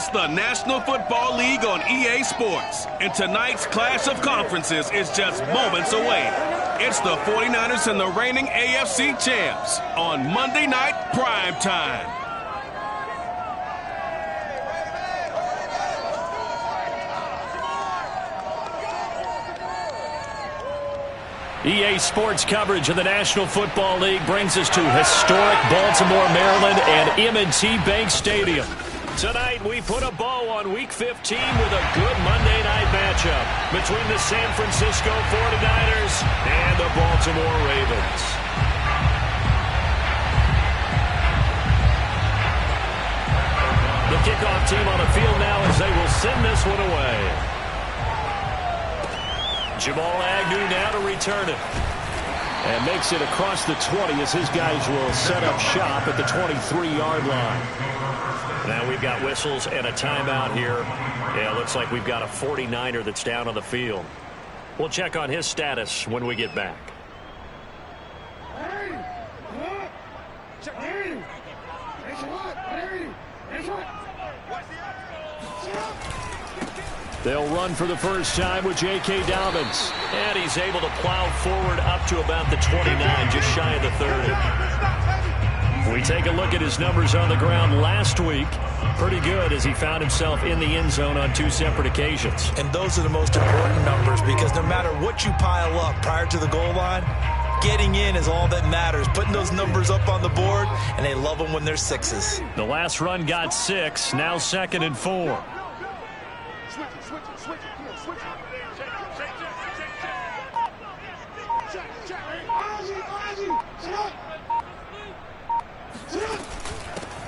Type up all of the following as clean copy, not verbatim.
It's the National Football League on EA Sports, and tonight's clash of conferences is just moments away. It's the 49ers and the reigning AFC champs on Monday Night Prime Time. EA Sports coverage of the National Football League brings us to historic Baltimore, Maryland and M&T Bank Stadium. Tonight, we put a bow on Week 15 with a good Monday night matchup between the San Francisco 49ers and the Baltimore Ravens. The kickoff team on the field now as they will send this one away. Jamal Agnew now to return it. And makes it across the 20 as his guys will set up shop at the 23-yard line. Now we've got whistles and a timeout here. Yeah, it looks like we've got a 49er that's down on the field. We'll check on his status when we get back. They'll run for the first time with J.K. Dobbins. And he's able to plow forward up to about the 29, just shy of the 30. We take a look at his numbers on the ground last week. Pretty good as he found himself in the end zone on 2 separate occasions. And those are the most important numbers because no matter what you pile up prior to the goal line, getting in is all that matters. Putting those numbers up on the board, and they love them when they're 6s. The last run got 6, now 2nd and 4.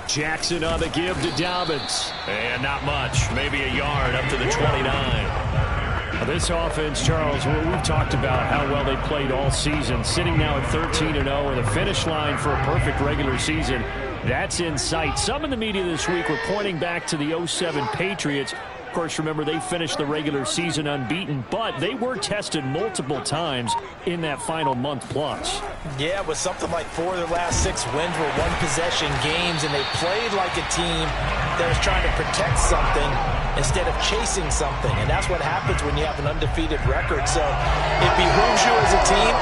Jackson on the give to Dobbins. And not much. Maybe a yard up to the 29. Now this offense, Charles, we've talked about how well they played all season. Sitting now at 13-0 and the finish line for a perfect regular season. That's in sight. Some in the media this week were pointing back to the 07 Patriots. Of course, remember, they finished the regular season unbeaten, but they were tested multiple times in that final month plus. Yeah, with something like 4 of their last 6 wins were one-possession games, and they played like a team that was trying to protect something instead of chasing something, and that's what happens when you have an undefeated record. So it behooves you as a team,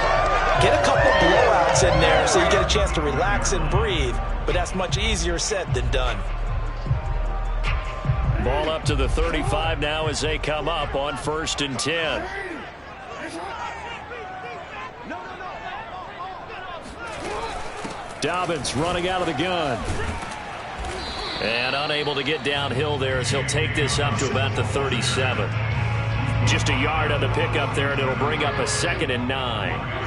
get a couple blowouts in there so you get a chance to relax and breathe, but that's much easier said than done. Ball up to the 35 now as they come up on 1st and 10. Dobbins running out of the gun. And unable to get downhill there as he'll take this up to about the 37. Just a yard on the pickup there, and it'll bring up a 2nd and 9.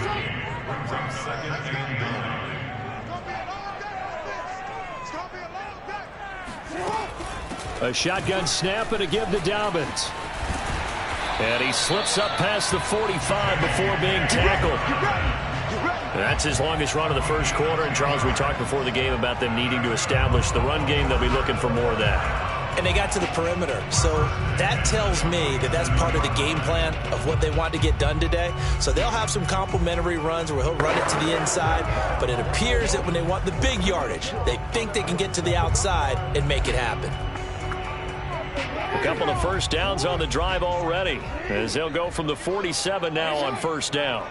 A shotgun snap and a give to Dobbins. And he slips up past the 45 before being tackled. That's his longest run of the first quarter. And, Charles, we talked before the game about them needing to establish the run game. They'll be looking for more of that. And they got to the perimeter. So that tells me that that's part of the game plan of what they want to get done today. So they'll have some complimentary runs where he'll run it to the inside. But it appears that when they want the big yardage, they think they can get to the outside and make it happen. A couple of first downs on the drive already as they'll go from the 47 now on 1st down.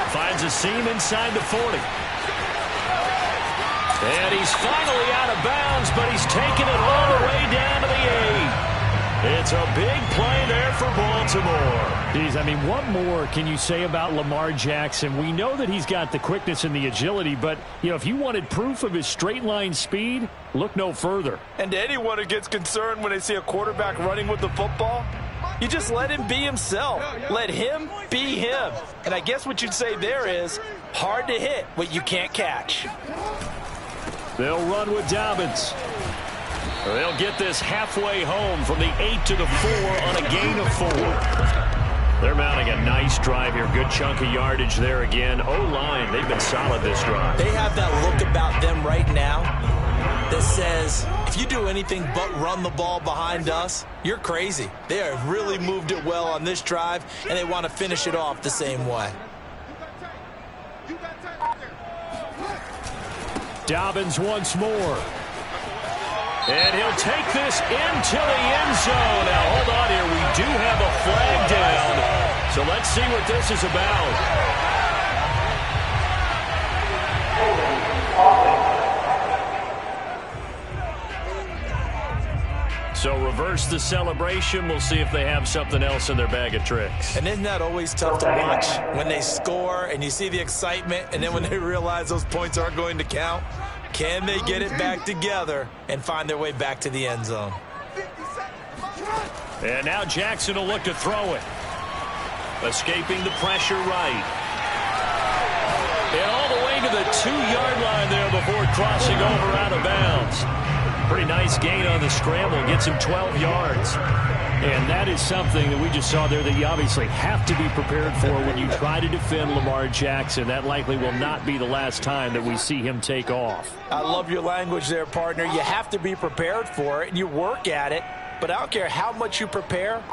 Finds a seam inside the 40. And he's finally out of bounds, but he's taken it all the way down to the 8. It's a big play there for Baltimore. Geez, I mean, what more can you say about Lamar Jackson? We know that he's got the quickness and the agility, but, you know, if you wanted proof of his straight-line speed, look no further. And to anyone who gets concerned when they see a quarterback running with the football, you just let him be himself. Let him be him. And I guess what you'd say there is hard to hit what you can't catch. They'll run with Dobbins. They'll get this halfway home from the 8 to the 4 on a gain of 4. They're mounting a nice drive here. Good chunk of yardage there again. O-line, they've been solid this drive. They have that look about them right now that says, if you do anything but run the ball behind us, you're crazy. They have really moved it well on this drive, and they want to finish it off the same way. Dobbins once more. And he'll take this into the end zone. Now, hold on here. We do have a flag down. So let's see what this is about. So reverse the celebration. We'll see if they have something else in their bag of tricks. And isn't that always tough to watch when they score and you see the excitement, and then when they realize those points aren't going to count? Can they get it back together and find their way back to the end zone? And now Jackson will look to throw it. Escaping the pressure right. And all the way to the 2-yard line there before crossing over out of bounds. Pretty nice gain on the scramble. Gets him 12 yards. And that is something that we just saw there that you obviously have to be prepared for when you try to defend Lamar Jackson. That likely will not be the last time that we see him take off. I love your language there, partner. You have to be prepared for it, and you work at it. But I don't care how much you prepare,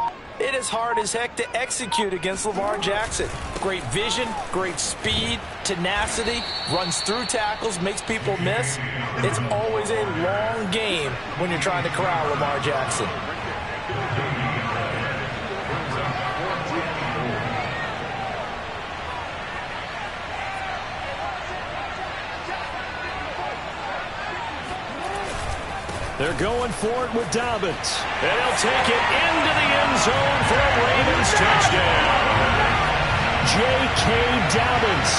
it is hard as heck to execute against Lamar Jackson. Great vision, great speed, tenacity, runs through tackles, makes people miss. It's always a long game when you're trying to corral Lamar Jackson. They're going for it with Dobbins. And he'll take it into the end zone for a Ravens touchdown. J.K. Dobbins,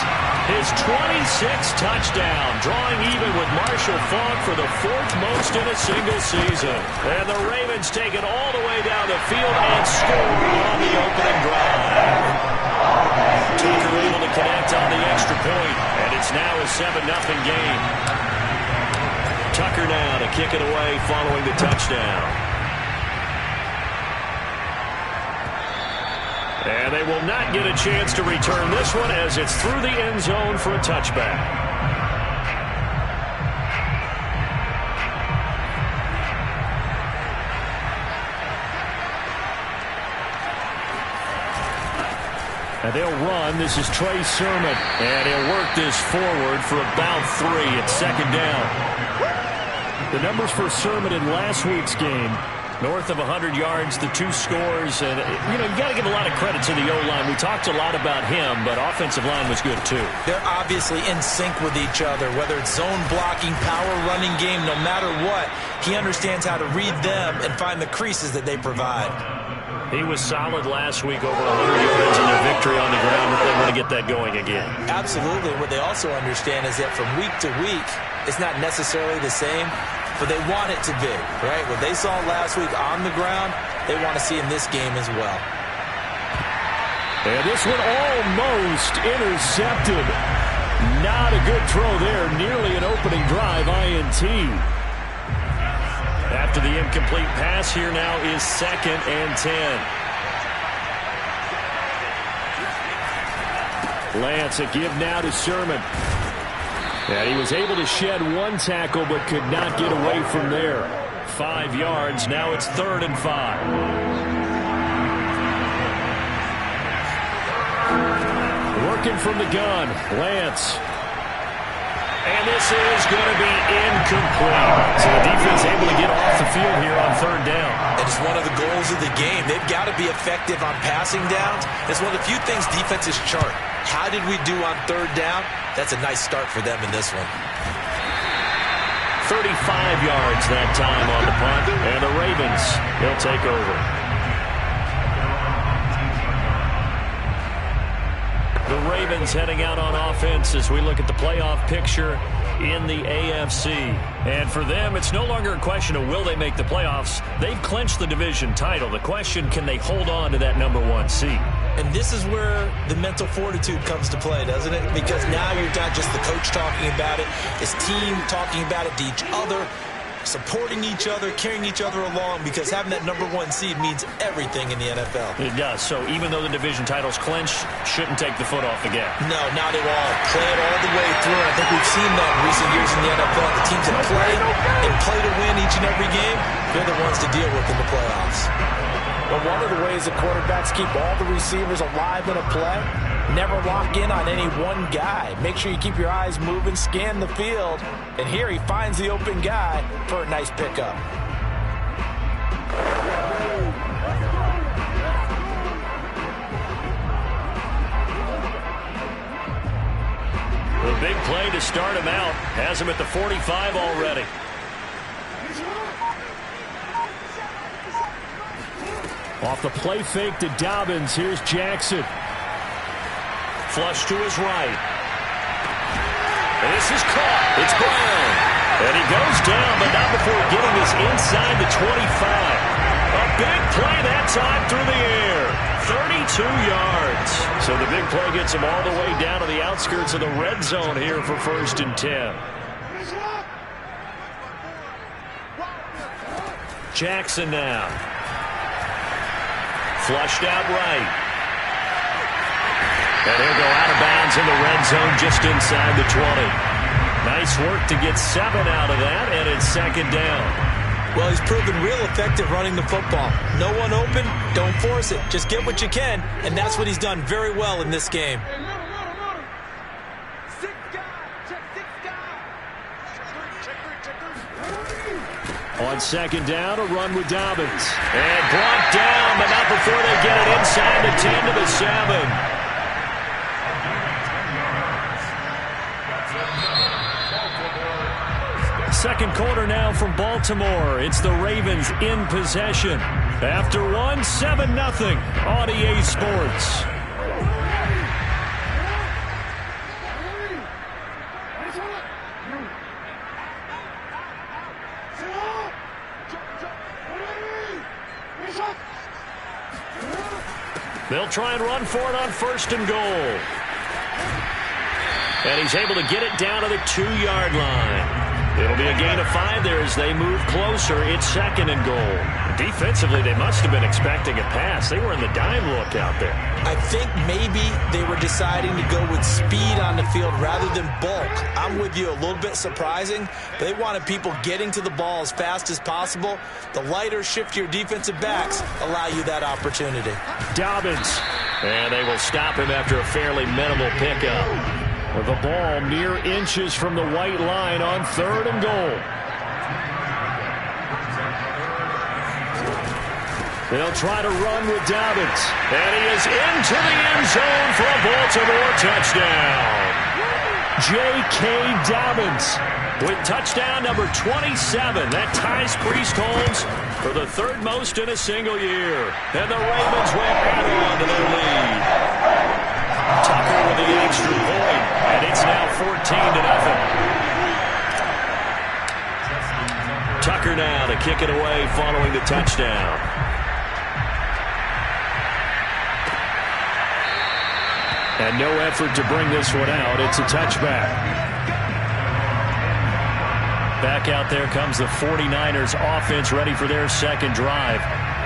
his 26th touchdown, drawing even with Marshall Faulk for the 4th most in a single season. And the Ravens take it all the way down the field and score on the opening drive. Tucker able to connect on the extra point, and it's now a 7-0 game. Tucker now to kick it away following the touchdown. And they will not get a chance to return this one as it's through the end zone for a touchback. And they'll run. This is Trey Sermon. And he'll work this forward for about 3. It's second down. The numbers for Sermon in last week's game, north of 100 yards, the 2 scores. And, you got to give a lot of credit to the O-line. We talked a lot about him, but offensive line was good, too. They're obviously in sync with each other, whether it's zone blocking, power running game, no matter what. He understands how to read them and find the creases that they provide. He was solid last week, over 100 yards in their victory on the ground. They want to get that going again. Absolutely. What they also understand is that from week to week, it's not necessarily the same, but they want it to be, right? What they saw last week on the ground, they want to see in this game as well. And this one almost intercepted. Not a good throw there. Nearly an opening drive INT. After the incomplete pass, here now is 2nd and 10. Lance, a give now to Sermon. And he was able to shed 1 tackle but could not get away from there. 5 yards. Now it's 3rd and 5. Working from the gun, Lance. And this is going to be incomplete. So the defense able to get off the field here on 3rd down. It's one of the goals of the game. They've got to be effective on passing downs. It's one of the few things defenses chart. How did we do on 3rd down? That's a nice start for them in this one. 35 yards that time on the punt. And the Ravens, they'll take over. The Ravens heading out on offense as we look at the playoff picture in the AFC. And for them, it's no longer a question of will they make the playoffs. They've clinched the division title. The question, can they hold on to that #1 seed? And this is where the mental fortitude comes to play, doesn't it? Because now you're not just the coach talking about it, it's team talking about it to each other, supporting each other, carrying each other along, because having that #1 seed means everything in the NFL. It does. So even though the division title's clinched, shouldn't take the foot off the gas. No, not at all. Play it all the way through. I think we've seen that in recent years in the NFL. The teams that play and play to win each and every game, they're the ones to deal with in the playoffs. But one of the ways that quarterbacks keep all the receivers alive in a play Never lock in on any one guy. Make sure you keep your eyes moving, scan the field. And here he finds the open guy for a nice pickup. The big play to start him out. Has him at the 45 already. Off the play fake to Dobbins. Here's Jackson. Flush to his right. This is caught. It's Brown. And he goes down, but not before getting this inside the 25. A big play that time through the air. 32 yards. So the big play gets him all the way down to the outskirts of the red zone here for 1st and 10. Jackson now. Flushed out right. And he'll go out of bounds in the red zone just inside the 20. Nice work to get 7 out of that, and it's 2nd down. Well, he's proven real effective running the football. No one open, don't force it. Just get what you can, and that's what he's done very well in this game. On 2nd down, a run with Dobbins. And brought down, but not before they get it inside the 10 to the 7. Second quarter now from Baltimore. It's the Ravens in possession. After one, 7-0 on EA Sports. They'll try and run for it on 1st and goal. And he's able to get it down to the 2-yard line. It'll be a gain of 5 there as they move closer. It's 2nd and goal. Defensively, they must have been expecting a pass. They were in the dime look out there. I think maybe they were deciding to go with speed on the field rather than bulk. I'm with you, a little bit surprising. They wanted people getting to the ball as fast as possible. The lighter, shiftier defensive backs allow you that opportunity. Dobbins. And they will stop him after a fairly minimal pickup. With the ball mere inches from the white line on 3rd and goal. They'll try to run with Dobbins. And he is into the end zone for a Baltimore touchdown. J.K. Dobbins with touchdown number 27. That ties Priest Holmes for the 3rd most in a single year. And the Ravens will add on to their lead. Tucker with the extra point, and it's now 14-0. Tucker now to kick it away following the touchdown. And no effort to bring this one out. It's a touchback. Back out there comes the 49ers offense ready for their 2nd drive.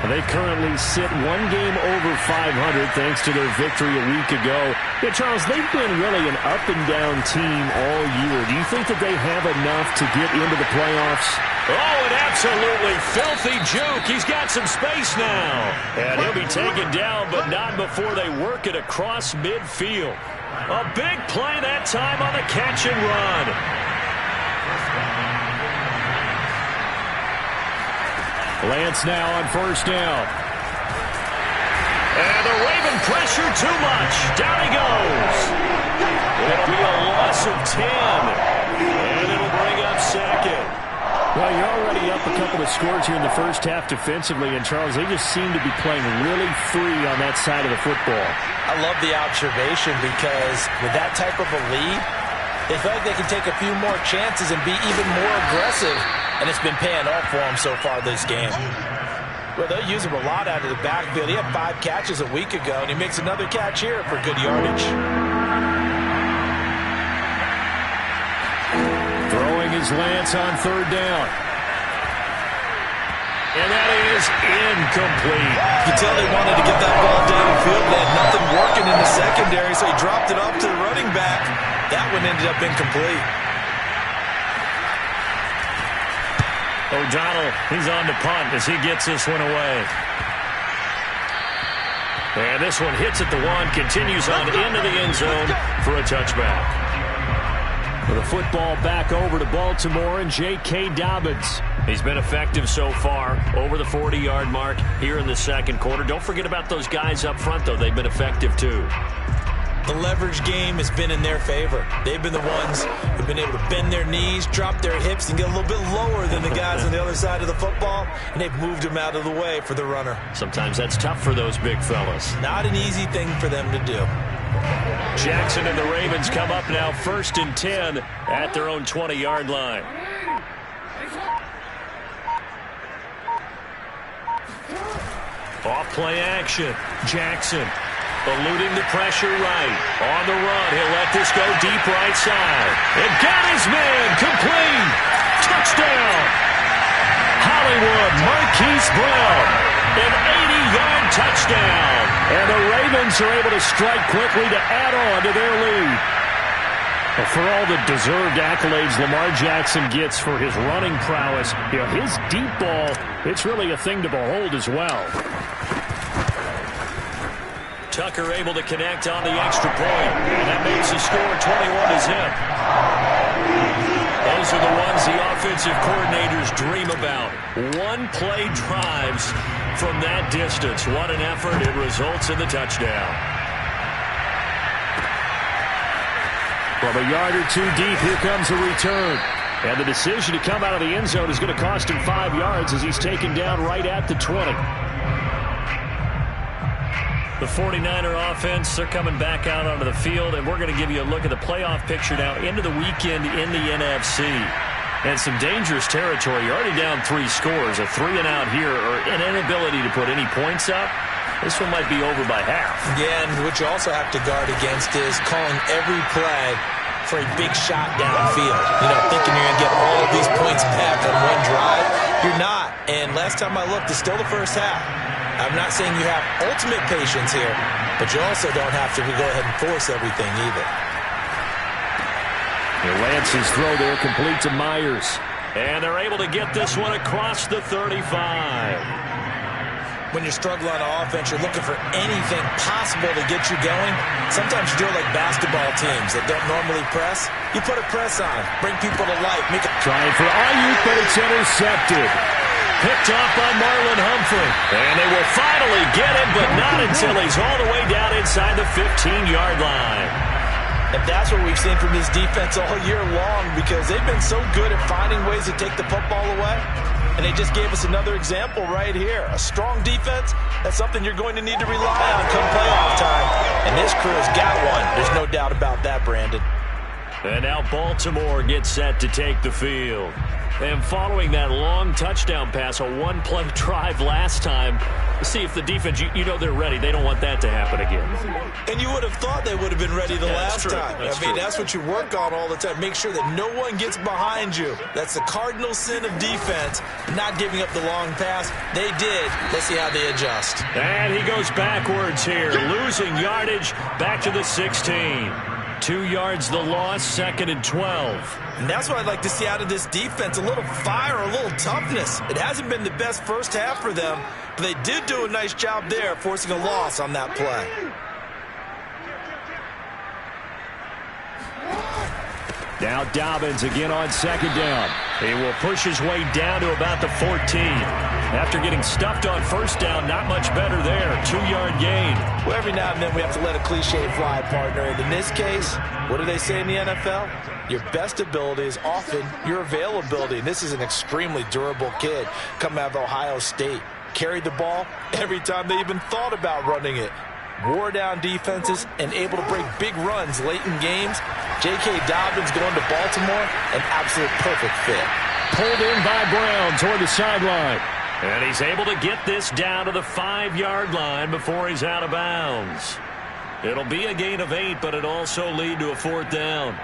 They currently sit 1 game over 500 thanks to their victory a week ago. Yeah, Charles, they've been really an up-and-down team all year. Do you think that they have enough to get into the playoffs? Oh, an absolutely filthy juke. He's got some space now. And he'll be taken down, but not before they work it across midfield. A big play that time on the catch and run. Lance now on 1st down. And the Raven pressure too much. Down he goes. It'll be a loss of 10. And it'll bring up 2nd. Well, you're already up a couple of scores here in the first half defensively. And, Charles, they just seem to be playing really free on that side of the football. I love the observation because with that type of a lead, they feel like they can take a few more chances and be even more aggressive. And it's been paying off for him so far this game. Well, they'll use him a lot out of the backfield. He had 5 catches a week ago, and he makes another catch here for good yardage. Throwing his Lance on 3rd down. And that is incomplete. You can tell they wanted to get that ball downfield. They had nothing working in the secondary, so he dropped it off to the running back. That one ended up incomplete. O'Donnell, he's on to punt as he gets this one away. And this one hits at the 1, continues on into the end zone for a touchback. With the football back over to Baltimore and J.K. Dobbins. He's been effective so far, over the 40-yard mark here in the second quarter. Don't forget about those guys up front, though. They've been effective, too. The leverage game has been in their favor. They've been the ones who've been able to bend their knees, drop their hips, and get a little bit lower than the guys on the other side of the football, and they've moved them out of the way for the runner. Sometimes that's tough for those big fellas. Not an easy thing for them to do. Jackson and the Ravens come up now 1st and 10 at their own 20-yard line. Off play action. Jackson eluding the pressure right. On the run, he'll let this go deep right side. And got his man complete. Touchdown. Hollywood Marquise Brown. An 80-yard touchdown. And the Ravens are able to strike quickly to add on to their lead. Well, for all the deserved accolades Lamar Jackson gets for his running prowess, his deep ball, it's really a thing to behold as well. Tucker able to connect on the extra point. And that makes the score 21-0. Those are the ones the offensive coordinators dream about. One-play drives from that distance. What an effort. It results in the touchdown. From a yard or two deep, here comes a return. And the decision to come out of the end zone is going to cost him 5 yards as he's taken down right at the 20. The 49er offense, they're coming back out onto the field, and we're going to give you a look at the playoff picture now into the weekend in the NFC. And some dangerous territory. You're already down 3 scores, a 3-and-out here, or an inability to put any points up. This one might be over by half. Yeah, and what you also have to guard against is calling every play for a big shot downfield. Thinking you're going to get all of these points back on one drive. You're not. And last time I looked, it's still the first half. I'm not saying you have ultimate patience here, but you also don't have to go ahead and force everything either. Lance's throw there complete to Myers. And they're able to get this one across the 35. When you're struggling on offense, you're looking for anything possible to get you going. Sometimes you do it like basketball teams that don't normally press. You put a press on, bring people to life. Trying for Ayuk, but it's intercepted. Picked off by Marlon Humphrey. And they will finally get him, but not until he's all the way down inside the 15-yard line. And that's what we've seen from this defense all year long, because they've been so good at finding ways to take the football away. And they just gave us another example right here. A strong defense, that's something you're going to need to rely on come playoff time. And this crew has got one. There's no doubt about that, Brandon. And now Baltimore gets set to take the field. And following that long touchdown pass, a one-play drive last time, see if the defense, they're ready. They don't want that to happen again. And you would have thought they would have been ready the last time. That's what you work on all the time. Make sure that no one gets behind you. That's the cardinal sin of defense, not giving up the long pass. They did. Let's see how they adjust. And he goes backwards here, losing yardage back to the 16. 2 yards the loss, 2nd and 12. And that's what I'd like to see out of this defense, a little fire, a little toughness. It hasn't been the best first half for them, but they did do a nice job there, forcing a loss on that play. Now Dobbins again on 2nd down. He will push his way down to about the 14. After getting stuffed on 1st down, not much better there. 2-yard gain. Well, every now and then we have to let a cliche fly, partner. And in this case, what do they say in the NFL? Your best ability is often your availability. And this is an extremely durable kid coming out of Ohio State. Carried the ball every time they even thought about running it. Wore down defenses and able to break big runs late in games. J.K. Dobbins going to Baltimore, an absolute perfect fit. Pulled in by Brown toward the sideline. And he's able to get this down to the 5-yard line before he's out of bounds. It'll be a gain of 8, but it also lead to a 4th down.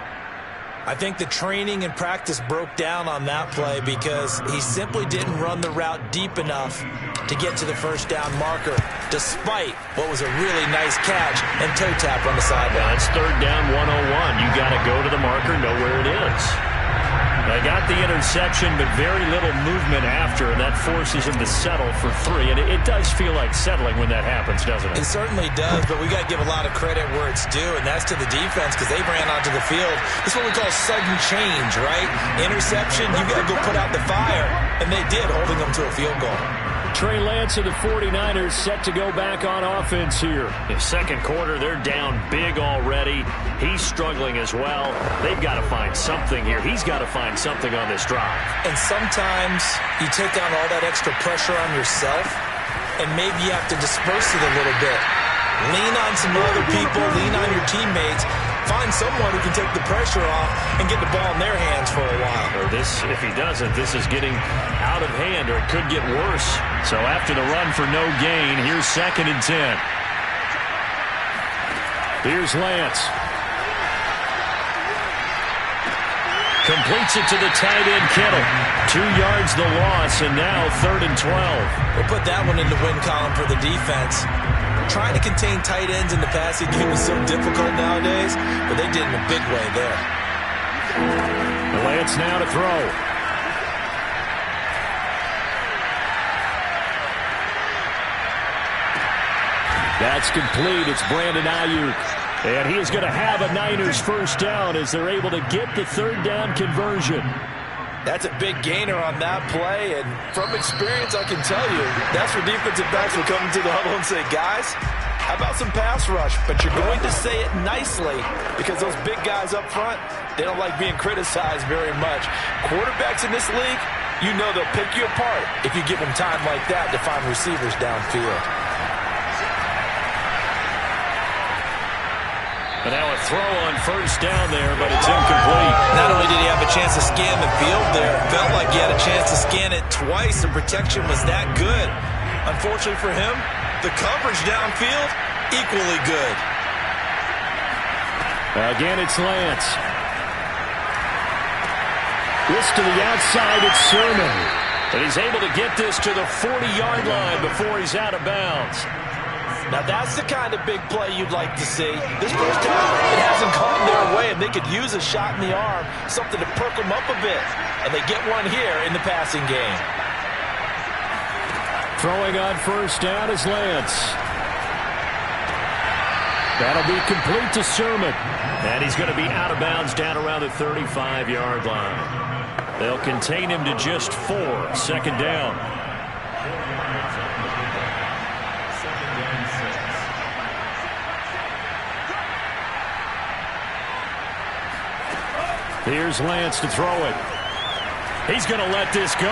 I think the training and practice broke down on that play because he simply didn't run the route deep enough to get to the 1st down marker, despite what was a really nice catch and toe tap on the sideline. It's 3rd down 101. You got to go to the marker, know where it is. They got the interception, but very little movement after, and that forces him to settle for 3. And it does feel like settling when that happens, doesn't it? It certainly does, but we got to give a lot of credit where it's due, and that's to the defense because they ran onto the field. This is what we call sudden change, right? Interception, you got to go put out the fire, and they did, holding them to a field goal. Trey Lance of the 49ers set to go back on offense here. In second quarter, they're down big already. He's struggling as well. They've got to find something here. He's got to find something on this drive. And sometimes you take on all that extra pressure on yourself, and maybe you have to disperse it a little bit. Lean on some other people, lean on your teammates. Find someone who can take the pressure off and get the ball in their hands for a while. Or this, if he doesn't, this is getting out of hand, or it could get worse. So after the run for no gain, here's 2nd and 10. Here's Lance. Completes it to the tight end, Kittle. 2 yards the loss, and now 3rd and 12. We'll put that one in the win column for the defense. Trying to contain tight ends in the passing game is so difficult nowadays, but they did in a big way there. Lance now to throw. That's complete. It's Brandon Ayuk. And he is going to have a Niners first down as they're able to get the 3rd down conversion. That's a big gainer on that play, and from experience, I can tell you, that's where defensive backs will come into the huddle and say, guys, how about some pass rush? But you're going to say it nicely because those big guys up front, they don't like being criticized very much. Quarterbacks in this league, you know they'll pick you apart if you give them time like that to find receivers downfield. And now a throw on first down there, but it's incomplete. Not only did he have a chance to scan the field there, it felt like he had a chance to scan it twice. The protection was that good. Unfortunately for him, the coverage downfield, equally good. Again, it's Lance. This to the outside, it's Sermon. And he's able to get this to the 40-yard line before he's out of bounds. Now, that's the kind of big play you'd like to see. This first time, it hasn't gone their way, and they could use a shot in the arm, something to perk them up a bit. And they get one here in the passing game. Throwing on first down is Lance. That'll be complete to Sermon. And he's going to be out of bounds down around the 35-yard line. They'll contain him to just 4, 2nd down. Here's Lance to throw it. He's going to let this go.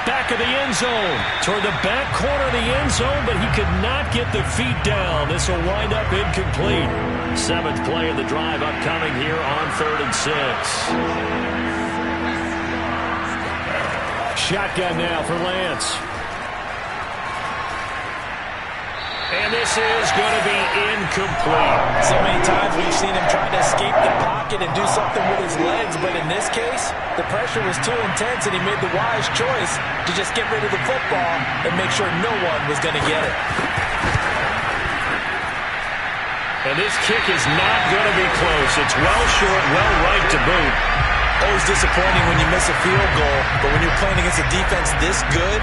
Back of the end zone. Toward the back corner of the end zone, but he could not get the feet down. This will wind up incomplete. 7th play of the drive upcoming here on 3rd and 6. Shotgun now for Lance. And this is going to be incomplete. So many times we've seen him trying to escape the pocket and do something with his legs, but in this case, the pressure was too intense and he made the wise choice to just get rid of the football and make sure no one was going to get it. And this kick is not going to be close. It's well short, well right to boot. Always disappointing when you miss a field goal, but when you're playing against a defense this good,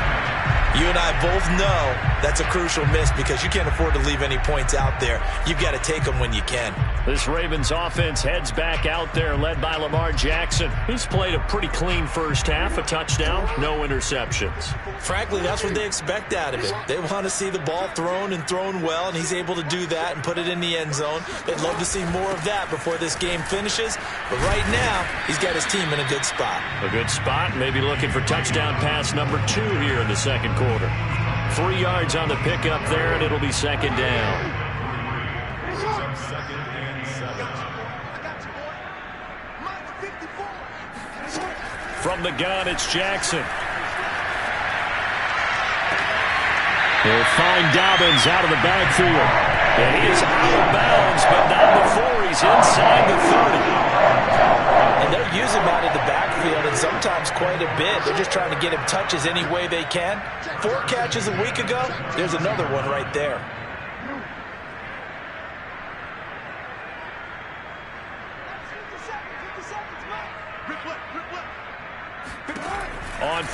you and I both know that's a crucial miss because you can't afford to leave any points out there. You've got to take them when you can. This Ravens offense heads back out there, led by Lamar Jackson. He's played a pretty clean first half, a touchdown, no interceptions. Frankly, that's what they expect out of it. They want to see the ball thrown and thrown well, and he's able to do that and put it in the end zone. They'd love to see more of that before this game finishes, but right now, he's got his team in a good spot. A good spot, maybe looking for touchdown pass number 2 here in the second quarter. 3 yards on the pickup there, and it'll be 2nd down. From the gun, it's Jackson. They'll find Dobbins out of the backfield. And he is out of bounds, but not before he's inside the 30. And they'll use him out of the backfield, and sometimes quite a bit. They're just trying to get him touches any way they can. 4 catches a week ago. There's another one right there.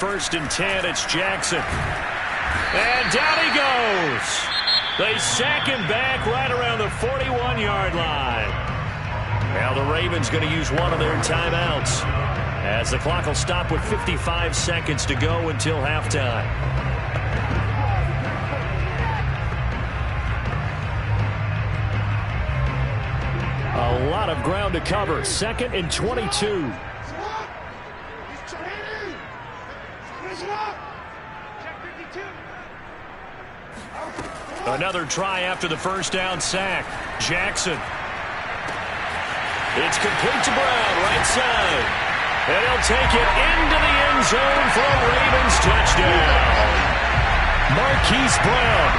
1st and 10. It's Jackson. And down he goes. They sack him back right around the 41-yard line. Now the Ravens going to use one of their timeouts, as the clock will stop with 55 seconds to go until halftime. A lot of ground to cover. 2nd and 22. Another try after the first down sack. Jackson. It's complete to Brown, right side. And he'll take it into the end zone for a Ravens touchdown. Marquise Brown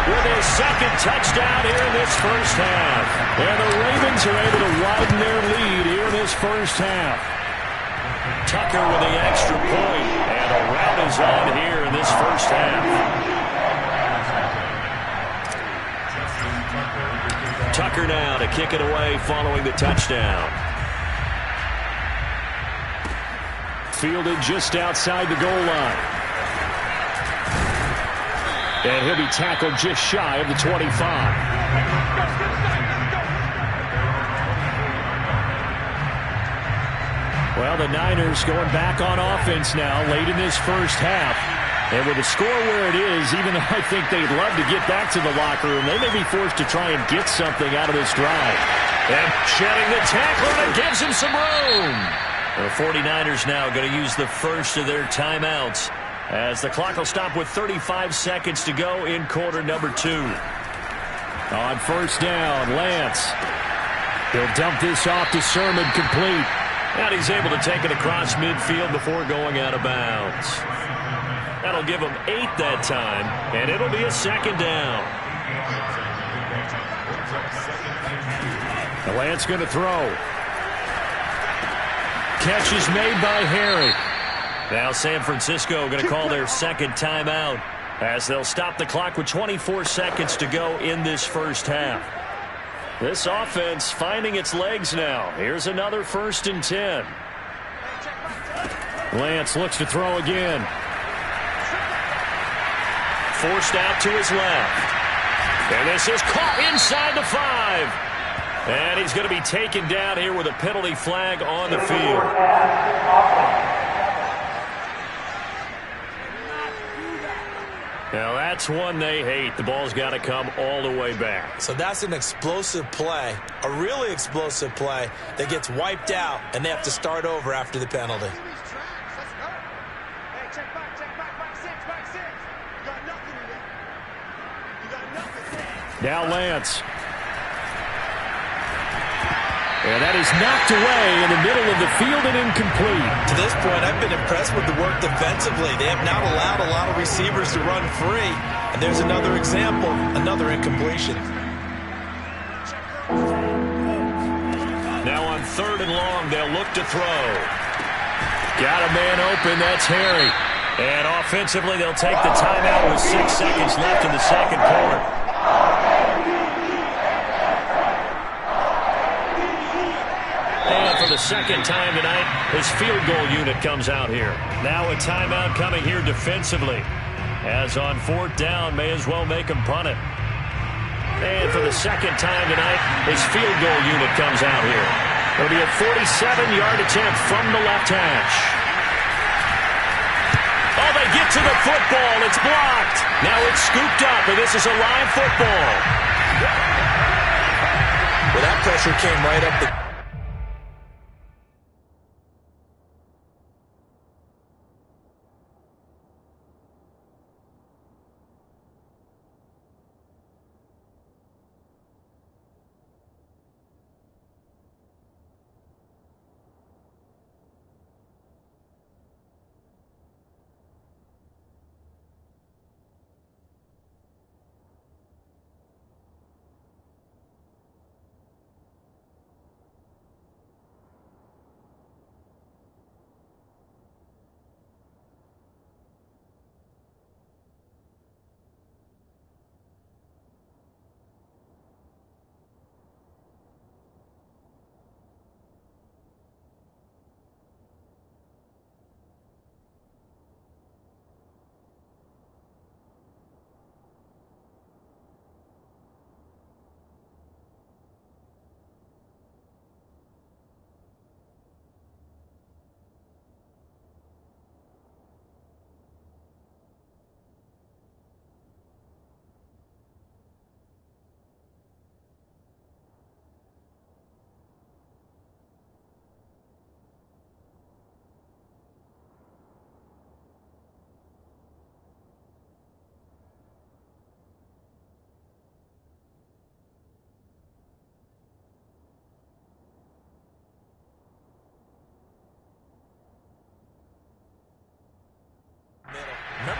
with his 2nd touchdown here in this first half. And the Ravens are able to widen their lead here in this first half. Tucker with the extra point. And a rout is on here in this first half. Tucker now to kick it away following the touchdown. Fielded just outside the goal line. And he'll be tackled just shy of the 25. Well, the Niners going back on offense now late in this first half. And with the score where it is, even though I think they'd love to get back to the locker room, they may be forced to try and get something out of this drive. And shedding the tackler, and it gives him some room. The 49ers now going to use the first of their timeouts, as the clock will stop with 35 seconds to go in quarter number 2. On first down, Lance. He'll dump this off to Sermon, complete. And he's able to take it across midfield before going out of bounds. That'll give him 8 that time, and it'll be a 2nd down. The Lance going to throw. Catch is made by Harry. Now San Francisco going to call their 2nd timeout, as they'll stop the clock with 24 seconds to go in this first half. This offense finding its legs now. Here's another 1st and 10. Lance looks to throw again. Forced out to his left. And this is caught inside the 5. And he's going to be taken down here with a penalty flag on the field. Now that's one they hate. The ball's got to come all the way back. So that's an explosive play, a really explosive play that gets wiped out, and they have to start over after the penalty. Now Lance. And that is knocked away in the middle of the field and incomplete. To this point, I've been impressed with the work defensively. They have not allowed a lot of receivers to run free. And there's another example, another incompletion. Now on 3rd and long, they'll look to throw. Got a man open, that's Harry. And offensively, they'll take the timeout with 6 seconds left in the 2nd quarter. And for the 2nd time tonight, his field goal unit comes out here. Now a timeout coming here defensively. As on 4th down, may as well make him punt it. And for the 2nd time tonight, his field goal unit comes out here. It'll be a 47-yard attempt from the left hash. Oh, they get to the football. It's blocked. Now it's scooped up, and this is a live football. Well, that pressure came right up the...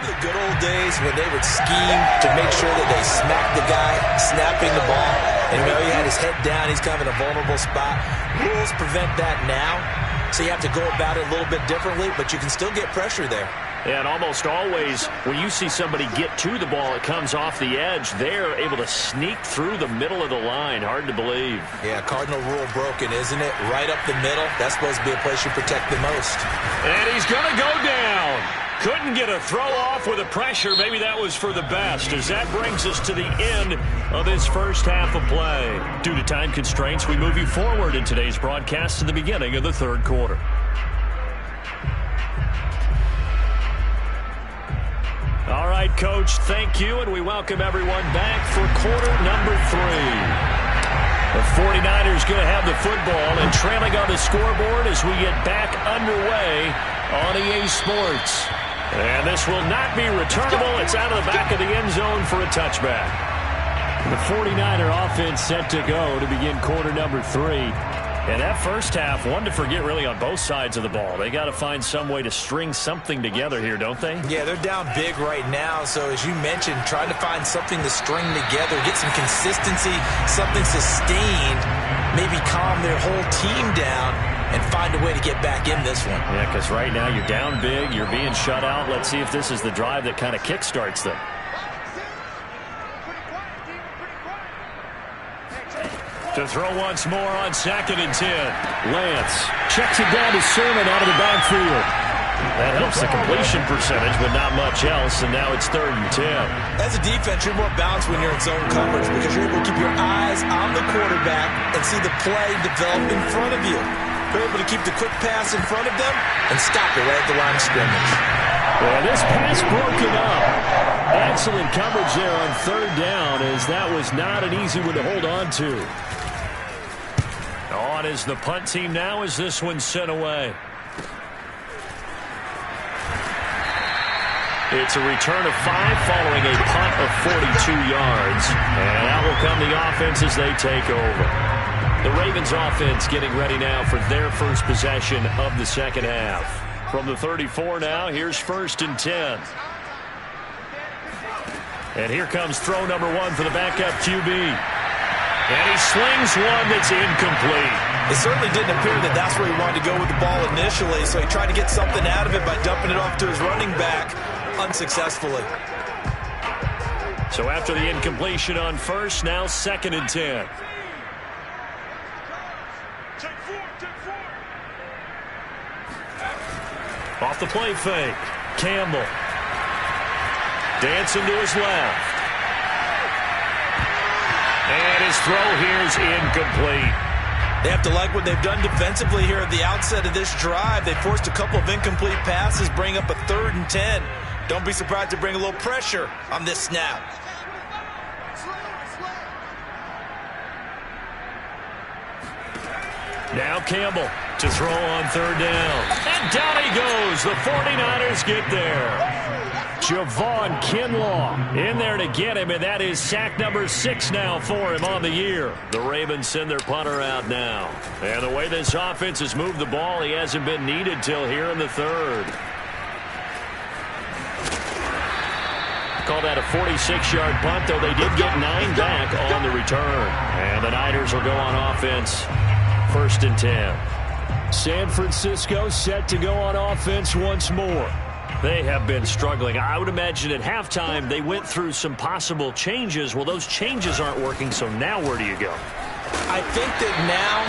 Remember the good old days when they would scheme to make sure that they smacked the guy snapping the ball? And you know, he had his head down. He's kind of in a vulnerable spot. Rules prevent that now. So you have to go about it a little bit differently, but you can still get pressure there. And almost always, when you see somebody get to the ball, it comes off the edge. They're able to sneak through the middle of the line. Hard to believe. Yeah, cardinal rule broken, isn't it? Right up the middle. That's supposed to be a place you protect the most. And he's going to go down. Couldn't get a throw off with the pressure. Maybe that was for the best, as that brings us to the end of this first half of play. Due to time constraints, we move you forward in today's broadcast to the beginning of the third quarter. All right, Coach, thank you, and we welcome everyone back for quarter number 3. The 49ers going to have the football and trailing on the scoreboard as we get back underway on EA Sports. And this will not be returnable. It's out of the back of the end zone for a touchback. The 49er offense set to go to begin quarter number 3. And that first half, one to forget really on both sides of the ball. They got to find some way to string something together here, don't they? Yeah, they're down big right now. So as you mentioned, trying to find something to string together, get some consistency, something sustained, maybe calm their whole team down and find a way to get back in this one. Yeah, because right now you're down big, you're being shut out. Let's see if this is the drive that kind of kickstarts them. To throw once more on 2nd and 10. Lance checks it down to Sermon out of the backfield. That helps the completion percentage, but not much else, and now it's 3rd and 10. As a defense, you're more balanced when you're in zone coverage because you're able to keep your eyes on the quarterback and see the play develop in front of you. You're able to keep the quick pass in front of them and stop it right at the line of scrimmage. Well, this pass broken up. Excellent coverage there on 3rd down, as that was not an easy one to hold on to. On is the punt team now as this one's sent away. It's a return of 5 following a punt of 42 yards. And out will come the offense as they take over. The Ravens offense getting ready now for their first possession of the second half. From the 34 now, here's 1st and 10. And here comes throw number 1 for the backup QB. And he slings one that's incomplete. It certainly didn't appear that that's where he wanted to go with the ball initially, so he tried to get something out of it by dumping it off to his running back unsuccessfully. So after the incompletion on 1st, now 2nd and 10. Off the play fake. Campbell. Dancing to his left. And his throw here is incomplete. They have to like what they've done defensively here at the outset of this drive. They forced a couple of incomplete passes, bring up a 3rd and 10. Don't be surprised to bring a little pressure on this snap. Now Campbell to throw on 3rd down. And down he goes. The 49ers get there. Javon Kinlaw in there to get him, and that is sack number 6 now for him on the year. The Ravens send their punter out now. And the way this offense has moved the ball, he hasn't been needed till here in the 3rd. Call that a 46-yard punt, though they did get 9 back on the return. And the Niners will go on offense. 1st and 10. San Francisco set to go on offense once more. They have been struggling. I would imagine at halftime they went through some possible changes. Well, those changes aren't working, so now where do you go? I think that now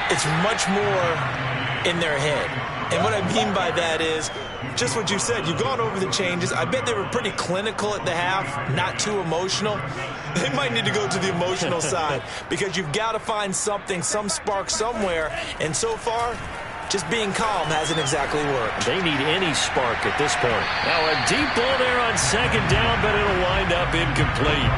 it's much more in their head. And what I mean by that is just what you said. You've gone over the changes. I bet they were pretty clinical at the half, not too emotional. They might need to go to the emotional side because you've got to find something, some spark somewhere. And so far, just being calm hasn't exactly worked. They need any spark at this point. Now a deep ball there on 2nd down, but it'll wind up incomplete.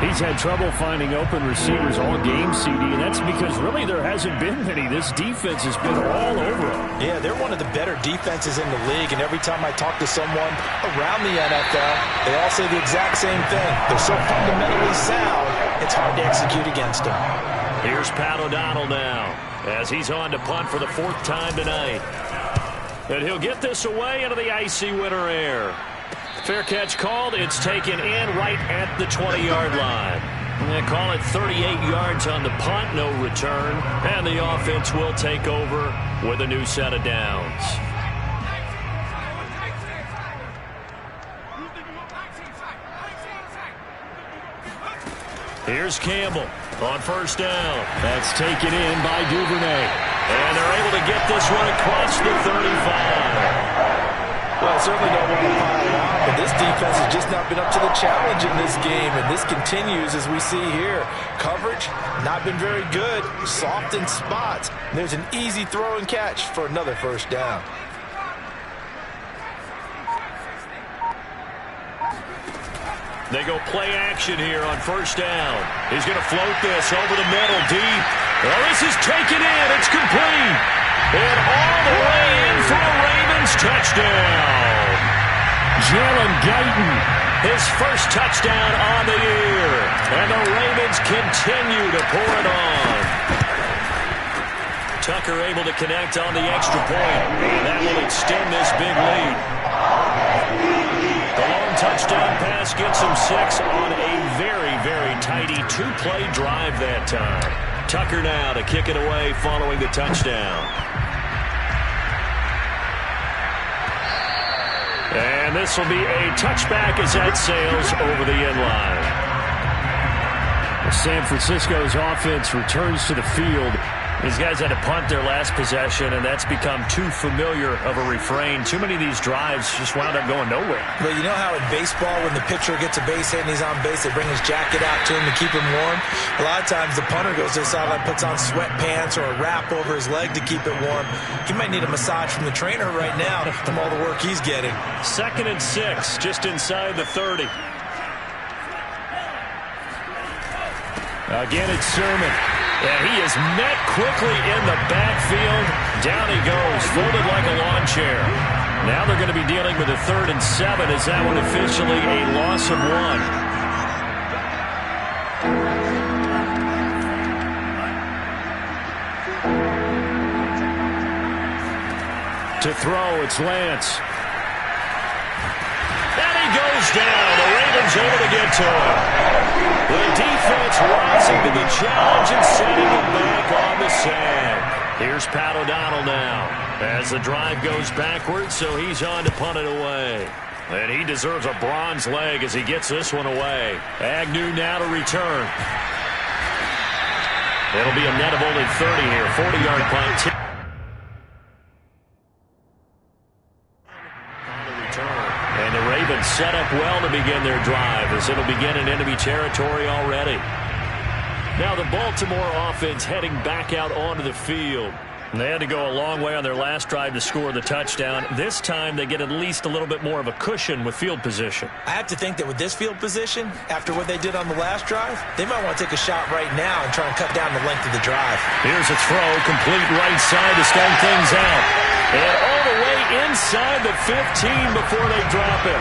He's had trouble finding open receivers all game, CD, and that's because really there hasn't been many. This defense has been all over them. Yeah, they're one of the better defenses in the league, and every time I talk to someone around the NFL, they all say the exact same thing. They're so fundamentally sound, it's hard to execute against them. Here's Pat O'Donnell now, as he's on to punt for the 4th time tonight. And he'll get this away into the icy winter air. Fair catch called. It's taken in right at the 20-yard line. They call it 38 yards on the punt, no return. And the offense will take over with a new set of downs. Here's Campbell on first down. That's taken in by Duvernay. And they're able to get this one across the 35. Well, I certainly don't want to pile on, but this defense has just not been up to the challenge in this game, and this continues as we see here. Coverage, not been very good, soft in spots. There's an easy throw and catch for another first down. They go play action here on first down. He's going to float this over the middle deep. Oh, this is taken in. It's complete. And all the way in for a Ravens touchdown. Jalen Guyton. His first touchdown on the year. And the Ravens continue to pour it on. Tucker able to connect on the extra point. And that will extend this big lead. The long touchdown pass gets him 6 on a very, very tidy two-play drive that time. Tucker now to kick it away following the touchdown. And this will be a touchback as that sails over the end line. San Francisco's offense returns to the field. These guys had to punt their last possession, and that's become too familiar of a refrain. Too many of these drives just wound up going nowhere. Well, you know how in baseball, when the pitcher gets a base hit and he's on base, they bring his jacket out to him to keep him warm? A lot of times the punter goes to the sideline, puts on sweatpants or a wrap over his leg to keep it warm. He might need a massage from the trainer right now from all the work he's getting. 2nd and 6, just inside the 30. Again, it's Sermon. And he is met quickly in the backfield. Down he goes, folded like a lawn chair. Now they're going to be dealing with a 3rd and 7. Is that one officially a loss of 1? To throw, it's Lance. And he goes down. The Ravens able to get to him. The defense rising to the challenge and setting it back on the sand. Here's Pat O'Donnell now as the drive goes backwards, so he's on to punt it away. And he deserves a bronze leg as he gets this one away. Agnew now to return. It'll be a net of only 30 here. 40-yard punt. And the Ravens set up well to begin their drive as it'll begin in enemy territory already. Now the Baltimore offense heading back out onto the field. And they had to go a long way on their last drive to score the touchdown. This time they get at least a little bit more of a cushion with field position. I have to think that with this field position, after what they did on the last drive, they might want to take a shot right now and try and cut down the length of the drive. Here's a throw, complete right side to start things out. And all the way inside the 15 before they drop it.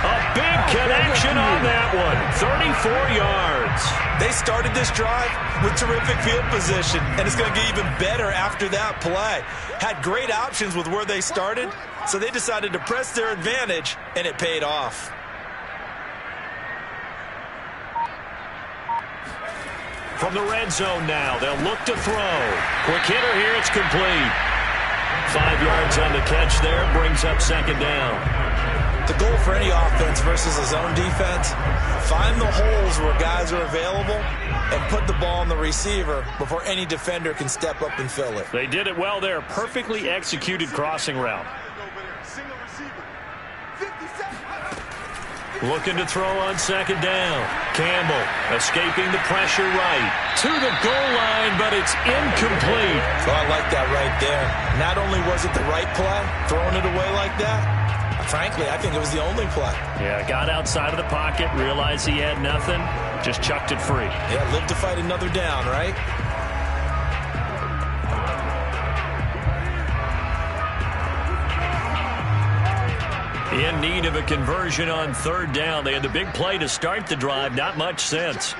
A big connection on that one. 34 yards. They started this drive with terrific field position, and it's going to get even better after that play. Had great options with where they started, so they decided to press their advantage, and it paid off. From the red zone now, they'll look to throw. Quick hitter here, it's complete. 5 yards on the catch there, brings up 2nd down. The goal for any offense versus a zone defense, find the holes where guys are available and put the ball on the receiver before any defender can step up and fill it. They did it well there. Perfectly executed crossing route. Looking to throw on 2nd down. Campbell escaping the pressure right. To the goal line, but it's incomplete. Oh, I like that right there. Not only was it the right play, throwing it away like that, frankly, I think it was the only play. Yeah, got outside of the pocket, realized he had nothing, just chucked it free. Yeah, live to fight another down, right? In need of a conversion on 3rd down. They had the big play to start the drive, not much since.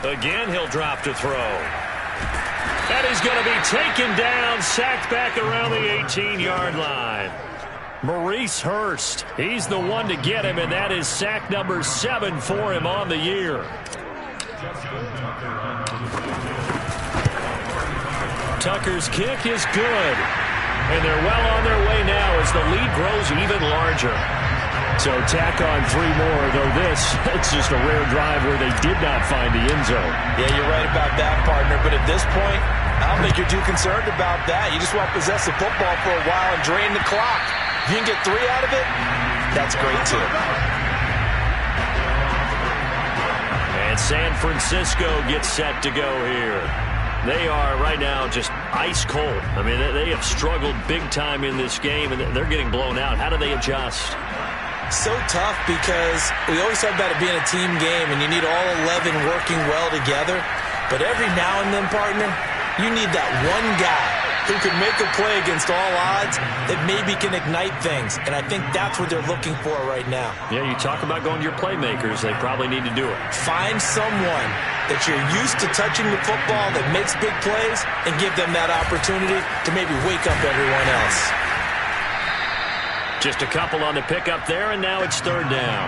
Again, he'll drop to throw. And he's going to be taken down, sacked back around the 18-yard line. Maurice Hurst, he's the one to get him, and that is sack number 7 for him on the year. Tucker's kick is good. And they're well on their way now as the lead grows even larger. So tack on 3 more, though it's just a rare drive where they did not find the end zone. Yeah, you're right about that, partner. But at this point, I don't think you're too concerned about that. You just want to possess the football for a while and drain the clock. If you can get 3 out of it, that's great, too. And San Francisco gets set to go here. They are right now just ice cold. I mean, they have struggled big time in this game, and they're getting blown out. How do they adjust? So tough because we always talk about it being a team game, and you need all 11 working well together. But every now and then, partner, you need that one guy who can make a play against all odds that maybe can ignite things. And I think that's what they're looking for right now. Yeah, you talk about going to your playmakers. They probably need to do it. Find someone that you're used to touching the football that makes big plays and give them that opportunity to maybe wake up everyone else. Just a couple on the pickup there, and now it's 3rd down.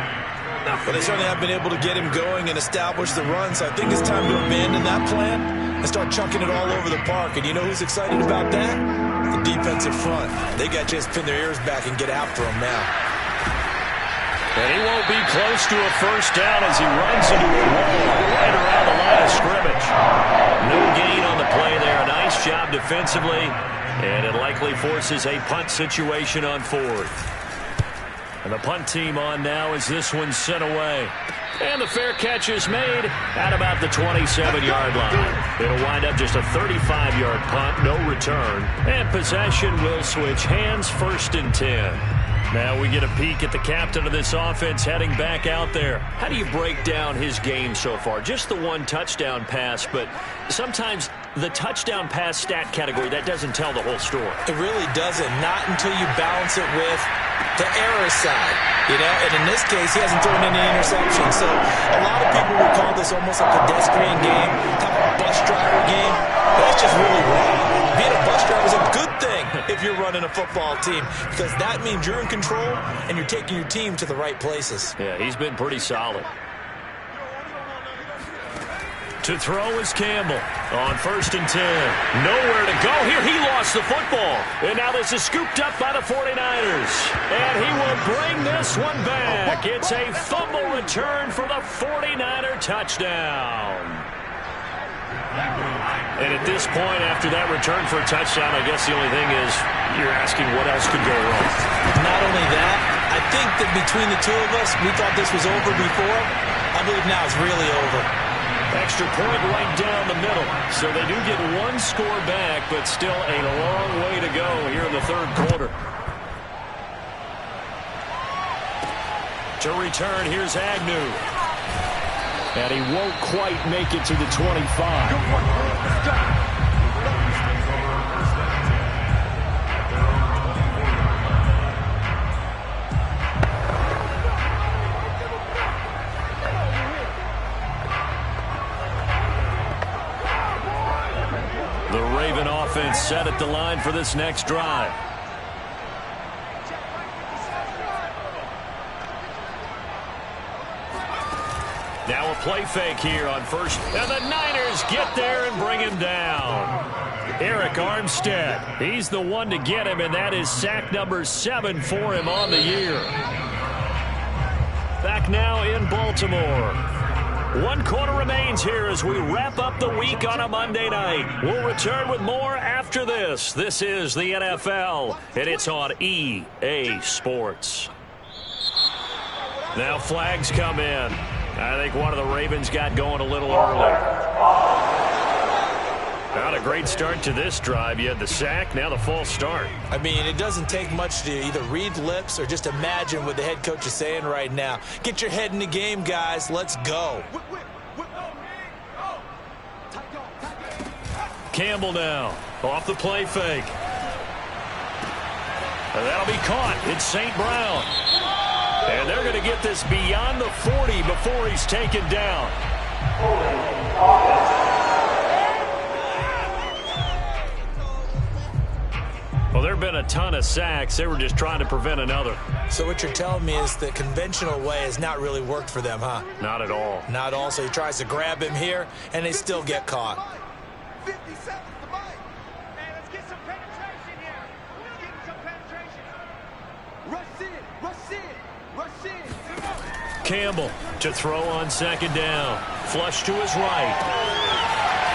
Well, they certainly have been able to get him going and establish the run, so I think it's time to abandon that plan and start chunking it all over the park. And you know who's excited about that? The defensive front. They got to just pin their ears back and get after him now. And he won't be close to a 1st down as he runs into a wall right around the line of scrimmage. No gain on the play there. Nice job defensively. And it likely forces a punt situation on 4th. And the punt team on now as this one's sent away. And the fair catch is made at about the 27-yard line. It'll wind up just a 35-yard punt, no return. And possession will switch hands, 1st and 10. Now we get a peek at the captain of this offense heading back out there. How do you break down his game so far? Just the 1 touchdown pass, but sometimes the touchdown pass stat category, that doesn't tell the whole story. It really doesn't. Not until you balance it with the error side. You know, and in this case, he hasn't thrown any interceptions. So a lot of people would call this almost a pedestrian game, kind of a bus driver game. But that's just really wrong. Being a bus driver is a good thing if you're running a football team, because that means you're in control and you're taking your team to the right places. Yeah, he's been pretty solid. To throw is Campbell on 1st and 10. Nowhere to go here. He lost the football. And now this is scooped up by the 49ers. And he will bring this one back. It's a fumble return for the 49er touchdown. And at this point, after that return for a touchdown, I guess the only thing is you're asking what else could go wrong. Not only that, I think that between the two of us, we thought this was over before. I believe now it's really over. Extra point right down the middle. So they do get 1 score back, but still a long way to go here in the 3rd quarter. To return, here's Agnew. And he won't quite make it to the 25. The Raven offense set at the line for this next drive. Now a play fake here on 1st. And the Niners get there and bring him down. Eric Armstead, he's the one to get him, and that is sack number 7 for him on the year. Back now in Baltimore. 1 quarter remains here as we wrap up the week on a Monday night. We'll return with more after this. This is the NFL, and it's on EA Sports. Now flags come in. I think one of the Ravens got going a little early. Not a great start to this drive. You had the sack, now the false start. I mean, it doesn't take much to either read lips or just imagine what the head coach is saying right now. Get your head in the game, guys. Let's go. Campbell now, off the play fake. And that'll be caught. It's St. Brown. And they're going to get this beyond the 40 before he's taken down. Well, there have been a ton of sacks. They were just trying to prevent another. So what you're telling me is the conventional way has not really worked for them, huh? Not at all. Not at all. So he tries to grab him here, and they still get caught. 57's the mic. Hey, let's get some penetration here. Let's get some penetration. Rush in, rush in, rush in. Campbell to throw on second down. Flush to his right.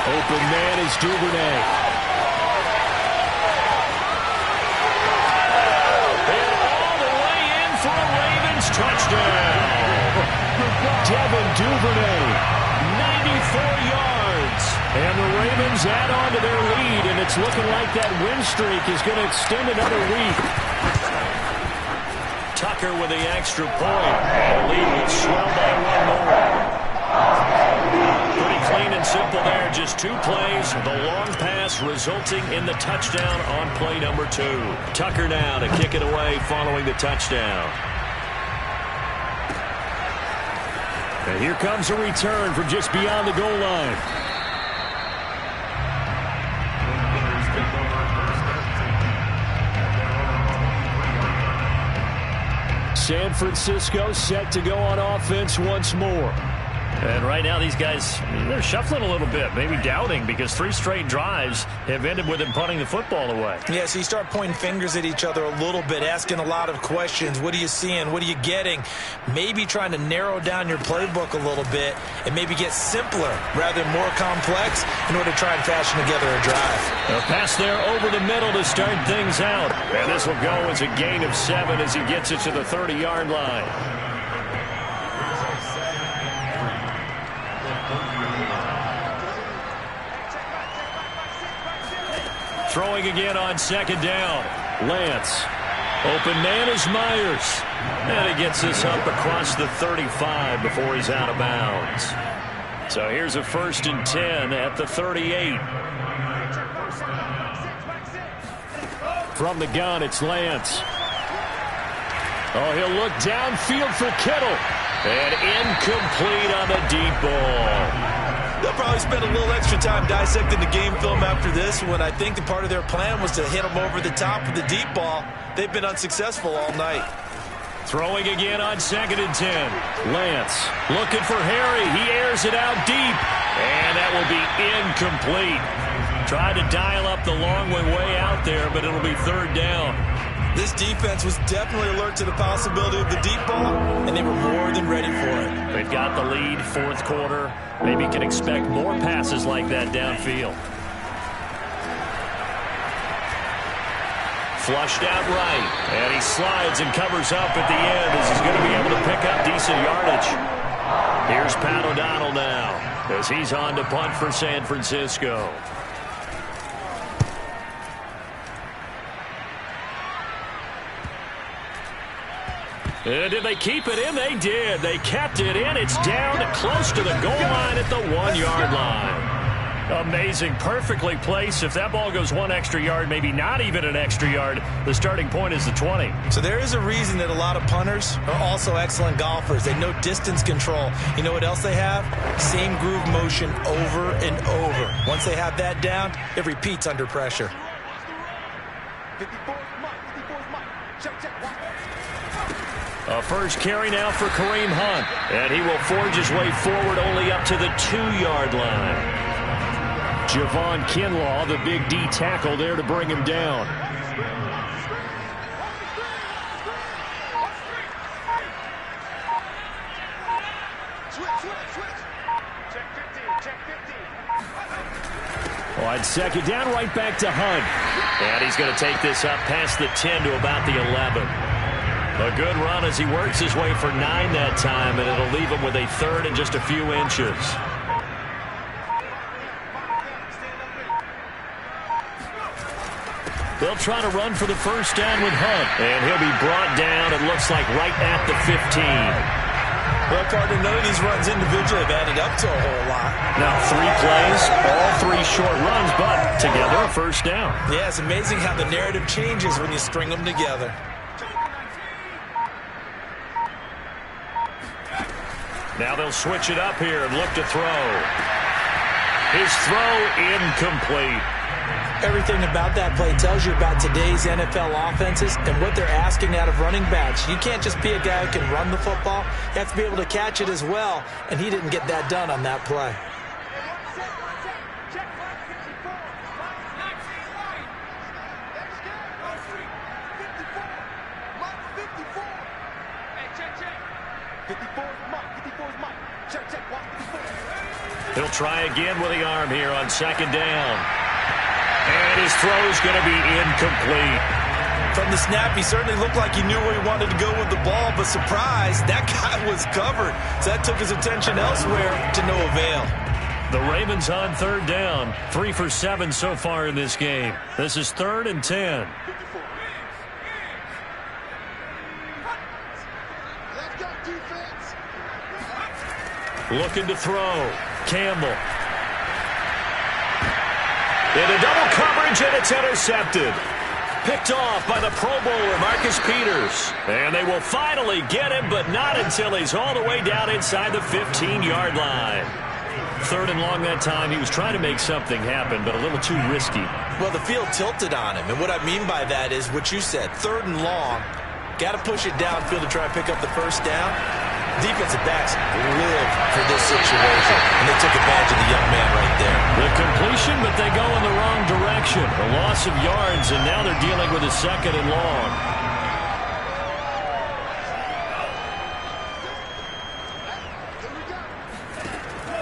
Open man is Duvernay. Touchdown! Devin Duvernay. 94 yards. And the Ravens add on to their lead, and it's looking like that win streak is going to extend another week. Tucker with the extra point. And the lead will swell by one more. Pretty clean and simple there. Just 2 plays. The long pass resulting in the touchdown on play number 2. Tucker now to kick it away following the touchdown. And here comes a return from just beyond the goal line. San Francisco set to go on offense once more. And right now these guys, they're shuffling a little bit, maybe doubting, because 3 straight drives have ended with them punting the football away. Yeah, so you start pointing fingers at each other a little bit, asking a lot of questions. What are you seeing? What are you getting? Maybe trying to narrow down your playbook a little bit and maybe get simpler rather than more complex in order to try and fashion together a drive. A pass there over the middle to start things out. And this will go as a gain of 7 as he gets it to the 30-yard line. Throwing again on second down. Lance. Open man is Myers. And he gets this up across the 35 before he's out of bounds. So here's a 1st and 10 at the 38. From the gun, it's Lance. Oh, he'll look downfield for Kittle. And incomplete on the deep ball. They'll probably spend a little extra time dissecting the game film after this one. I think the part of their plan was to hit them over the top with the deep ball. They've been unsuccessful all night. Throwing again on 2nd and 10. Lance looking for Harry. He airs it out deep. And that will be incomplete. Tried to dial up the long way out there, but it'll be 3rd down. This defense was definitely alert to the possibility of the deep ball, and they were more than ready for it. They've got the lead, 4th quarter. Maybe can expect more passes like that downfield. Flushed out right, and he slides and covers up at the end as he's going to be able to pick up decent yardage. Here's Pat O'Donnell now as he's on to punt for San Francisco. Did they keep it in? They did. They kept it in. It's down close to the goal line at the 1-yard line. Amazing. Perfectly placed. If that ball goes 1 extra yard, maybe not even an extra yard, the starting point is the 20. So there is a reason that a lot of punters are also excellent golfers. They know distance control. You know what else they have? Same groove motion over and over. Once they have that down, it repeats under pressure. 54's Mike. 54's Mike. Check, check. A first carry now for Kareem Hunt. And he will forge his way forward only up to the 2-yard line. Javon Kinlaw, the big D tackle there to bring him down. On 2nd down, right back to Hunt. And he's going to take this up past the 10 to about the 11. A good run as he works his way for 9 that time, and it'll leave him with a 3rd and just a few inches. They'll try to run for the 1st down with Hunt. And he'll be brought down, it looks like, right at the 15. Well, partner, none of these runs individually have added up to a whole lot. Now 3 plays, all 3 short runs, but together a 1st down. Yeah, it's amazing how the narrative changes when you string them together. Now they'll switch it up here and look to throw. His throw incomplete. Everything about that play tells you about today's NFL offenses and what they're asking out of running backs. You can't just be a guy who can run the football. You have to be able to catch it as well, and he didn't get that done on that play. He'll try again with the arm here on second down. And his throw's going to be incomplete. From the snap, he certainly looked like he knew where he wanted to go with the ball, but surprise, that guy was covered. So that took his attention elsewhere to no avail. The Ravens on third down. 3 for 7 so far in this game. This is 3rd and 10. Looking to throw. Campbell. Into double coverage, and it's intercepted. Picked off by the Pro Bowler, Marcus Peters. And they will finally get him, but not until he's all the way down inside the 15-yard line. 3rd and long that time. He was trying to make something happen, but a little too risky. Well, the field tilted on him, and what I mean by that is what you said. 3rd and long. Got to push it downfield to try to pick up the first down. Defensive backs live for this situation, and they took advantage of the young man right there. The completion, but they go in the wrong direction. A loss of yards, and now they're dealing with a 2nd and long.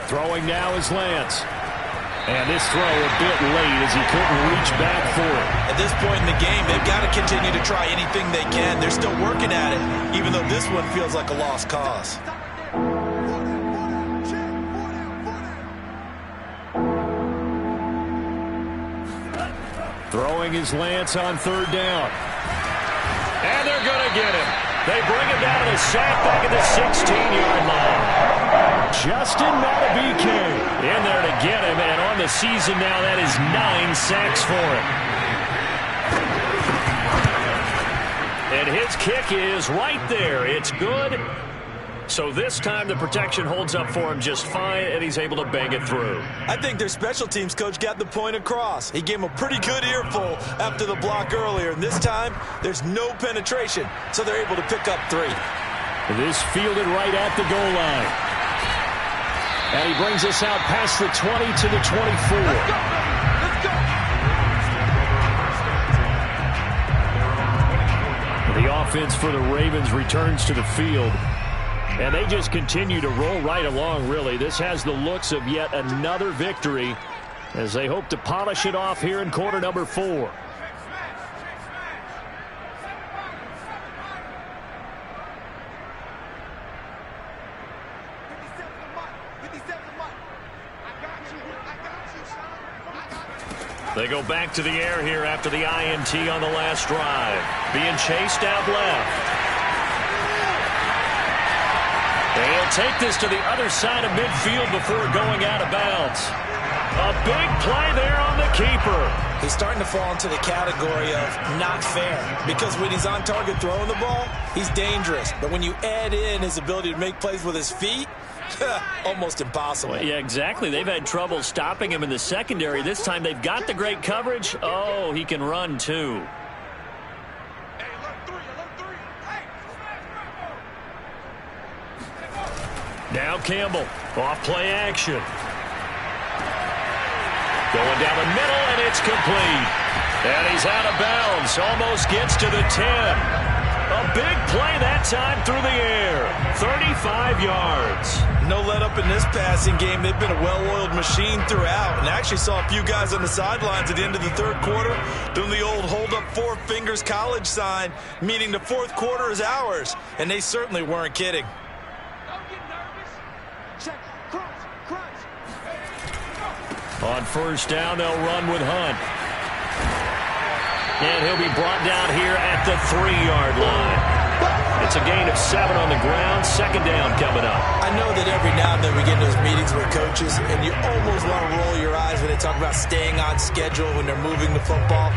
Throwing now is Lance. And this throw a bit late as he couldn't reach back for it. At this point in the game, they've got to continue to try anything they can. They're still working at it, even though this one feels like a lost cause. Throwing is Lance on 3rd down. And they're going to get him. They bring him down to the sack back at the 16-yard line. Justin Madubuike in there to get him, and on the season now, that is 9 sacks for him. And his kick is right there. It's good. So this time the protection holds up for him just fine, and he's able to bang it through. I think their special teams coach got the point across. He gave him a pretty good earful after the block earlier, and this time there's no penetration, so they're able to pick up 3. This fielded right at the goal line. And he brings us out past the 20 to the 24. The offense for the Ravens returns to the field. And they just continue to roll right along, really. This has the looks of yet another victory as they hope to polish it off here in quarter number 4. They go back to the air here after the INT on the last drive. Being chased out left. They'll take this to the other side of midfield before going out of bounds. A big play there on the keeper. He's starting to fall into the category of not fair, because when he's on target throwing the ball, he's dangerous. But when you add in his ability to make plays with his feet, almost impossible. Well, yeah, exactly. They've had trouble stopping him in the secondary. This time they've got the great coverage. Oh, he can run too. Now Campbell, off play action. Going down the middle, and it's complete. And he's out of bounds, almost gets to the 10. A big play that time through the air. 35 yards. No let up in this passing game. They've been a well-oiled machine throughout. And I actually saw a few guys on the sidelines at the end of the 3rd quarter doing the old hold up 4 fingers college sign, meaning the 4th quarter is ours. And they certainly weren't kidding. On 1st down, they'll run with Hunt. And he'll be brought down here at the 3-yard line. It's a gain of 7 on the ground. 2nd down coming up. I know that every now and then we get in those meetings with coaches, and you almost want to roll your eyes when they talk about staying on schedule when they're moving the football.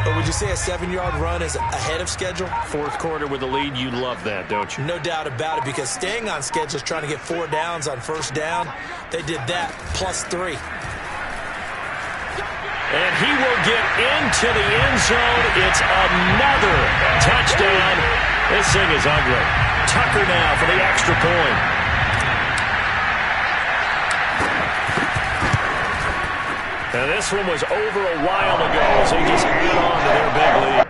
But would you say a 7-yard run is ahead of schedule? 4th quarter with the lead, you love that, don't you? No doubt about it, because staying on schedule is trying to get 4 downs on 1st down. They did that plus 3. And he will get into the end zone. It's another touchdown. This thing is ugly. Tucker now for the extra point. Now this one was over a while ago as they just add on to their big lead.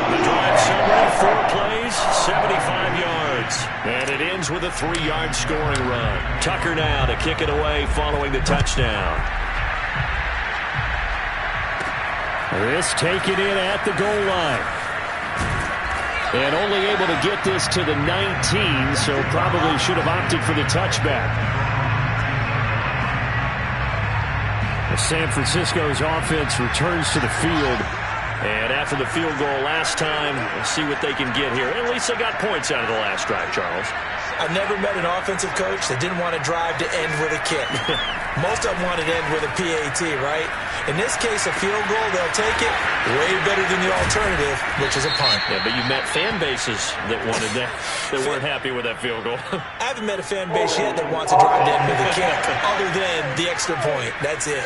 The drive summary, 4 plays, 75 yards. And it ends with a 3-yard scoring run. Tucker now to kick it away following the touchdown. This taken in at the goal line. And only able to get this to the 19, so probably should have opted for the touchback. San Francisco's offense returns to the field. And after the field goal last time, we'll see what they can get here. At least they got points out of the last drive, Charles. I've never met an offensive coach that didn't want to drive to end with a kick. Most of them wanted to end with a PAT, right? In this case, a field goal, they'll take it way better than the alternative, which is a punt. Yeah, but you met fan bases that wanted that, that weren't happy with that field goal. I haven't met a fan base yet that wants to drive to end with a kick, other than the extra point. That's it.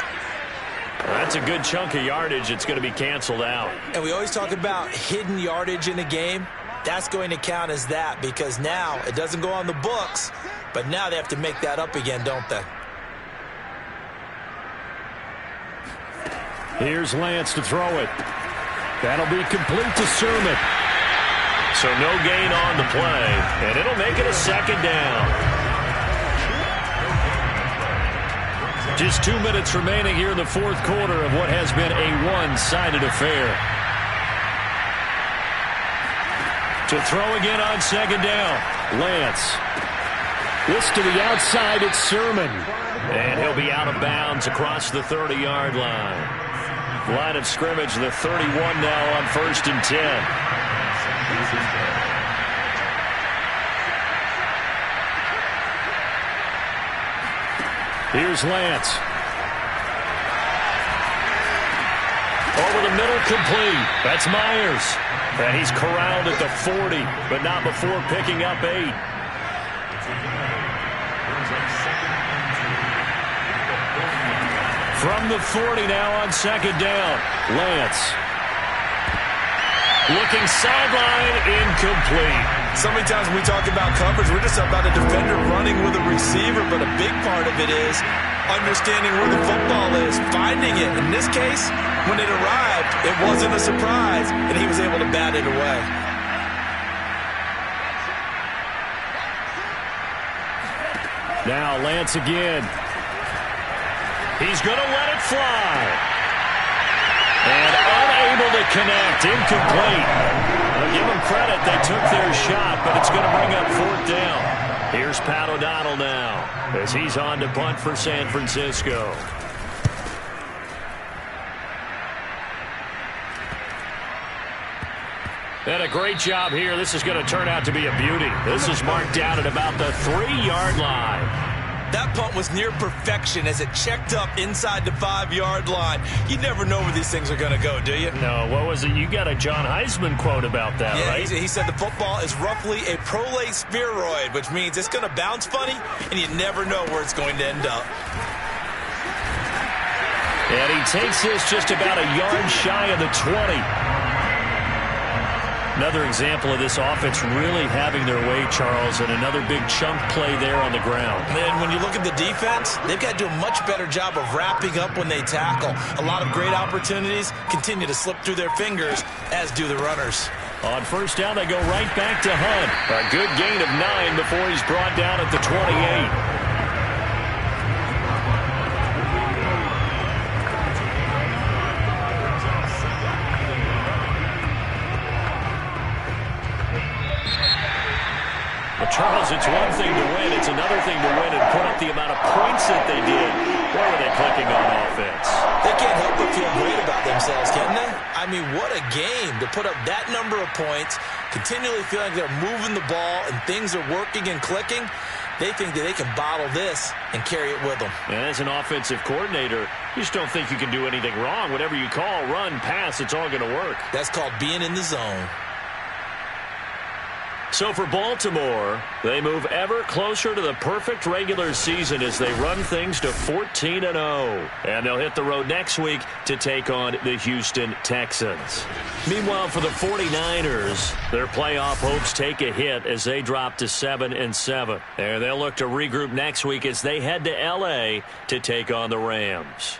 That's a good chunk of yardage. It's going to be canceled out. And we always talk about hidden yardage in a game. That's going to count as that because now it doesn't go on the books, but now they have to make that up again, don't they? Here's Lance to throw it. That'll be complete to Sermon. So no gain on the play, and it'll make it a second down. Just 2 minutes remaining here in the fourth quarter of what has been a one-sided affair. To throw again on second down. Lance. This to the outside, it's Sermon. And he'll be out of bounds across the 30-yard line. Line of scrimmage, the 31 now on 1st and 10. Here's Lance. Over the middle, complete. That's Myers. And he's corralled at the 40, but not before picking up 8. From the 40 now on second down. Lance. Looking sideline, incomplete. So many times when we talk about coverage, we're just about a defender running with a receiver, but a big part of it is understanding where the football is, finding it. In this case, when it arrived, it wasn't a surprise, and he was able to bat it away. Now Lance again. He's going to let it fly. And unable to connect, incomplete. I'll give them credit, they took their shot, but it's going to bring up 4th down. Here's Pat O'Donnell now, as he's on to punt for San Francisco. And a great job here. This is going to turn out to be a beauty. This is marked down at about the 3-yard line. That punt was near perfection as it checked up inside the 5-yard line. You never know where these things are going to go, do you? No, what was it? You got a John Heisman quote about that, yeah, right? He said the football is roughly a prolate spheroid, which means it's going to bounce funny, and you never know where it's going to end up. And he takes this just about a yard shy of the 20. Another example of this offense really having their way, Charles, and another big chunk play there on the ground. And when you look at the defense, they've got to do a much better job of wrapping up when they tackle. A lot of great opportunities continue to slip through their fingers, as do the runners. On 1st down, they go right back to Hunt. A good gain of 9 before he's brought down at the 28. Charles, it's one thing to win. It's another thing to win and put up the amount of points that they did. Where were they clicking on offense? They can't help but feel great about themselves, can they? I mean, what a game to put up that number of points, continually feeling like they're moving the ball and things are working and clicking. They think that they can bottle this and carry it with them. And as an offensive coordinator, you just don't think you can do anything wrong. Whatever you call, run, pass, it's all going to work. That's called being in the zone. So for Baltimore, they move ever closer to the perfect regular season as they run things to 14-0. And they'll hit the road next week to take on the Houston Texans. Meanwhile, for the 49ers, their playoff hopes take a hit as they drop to 7-7. And they'll look to regroup next week as they head to L.A. to take on the Rams.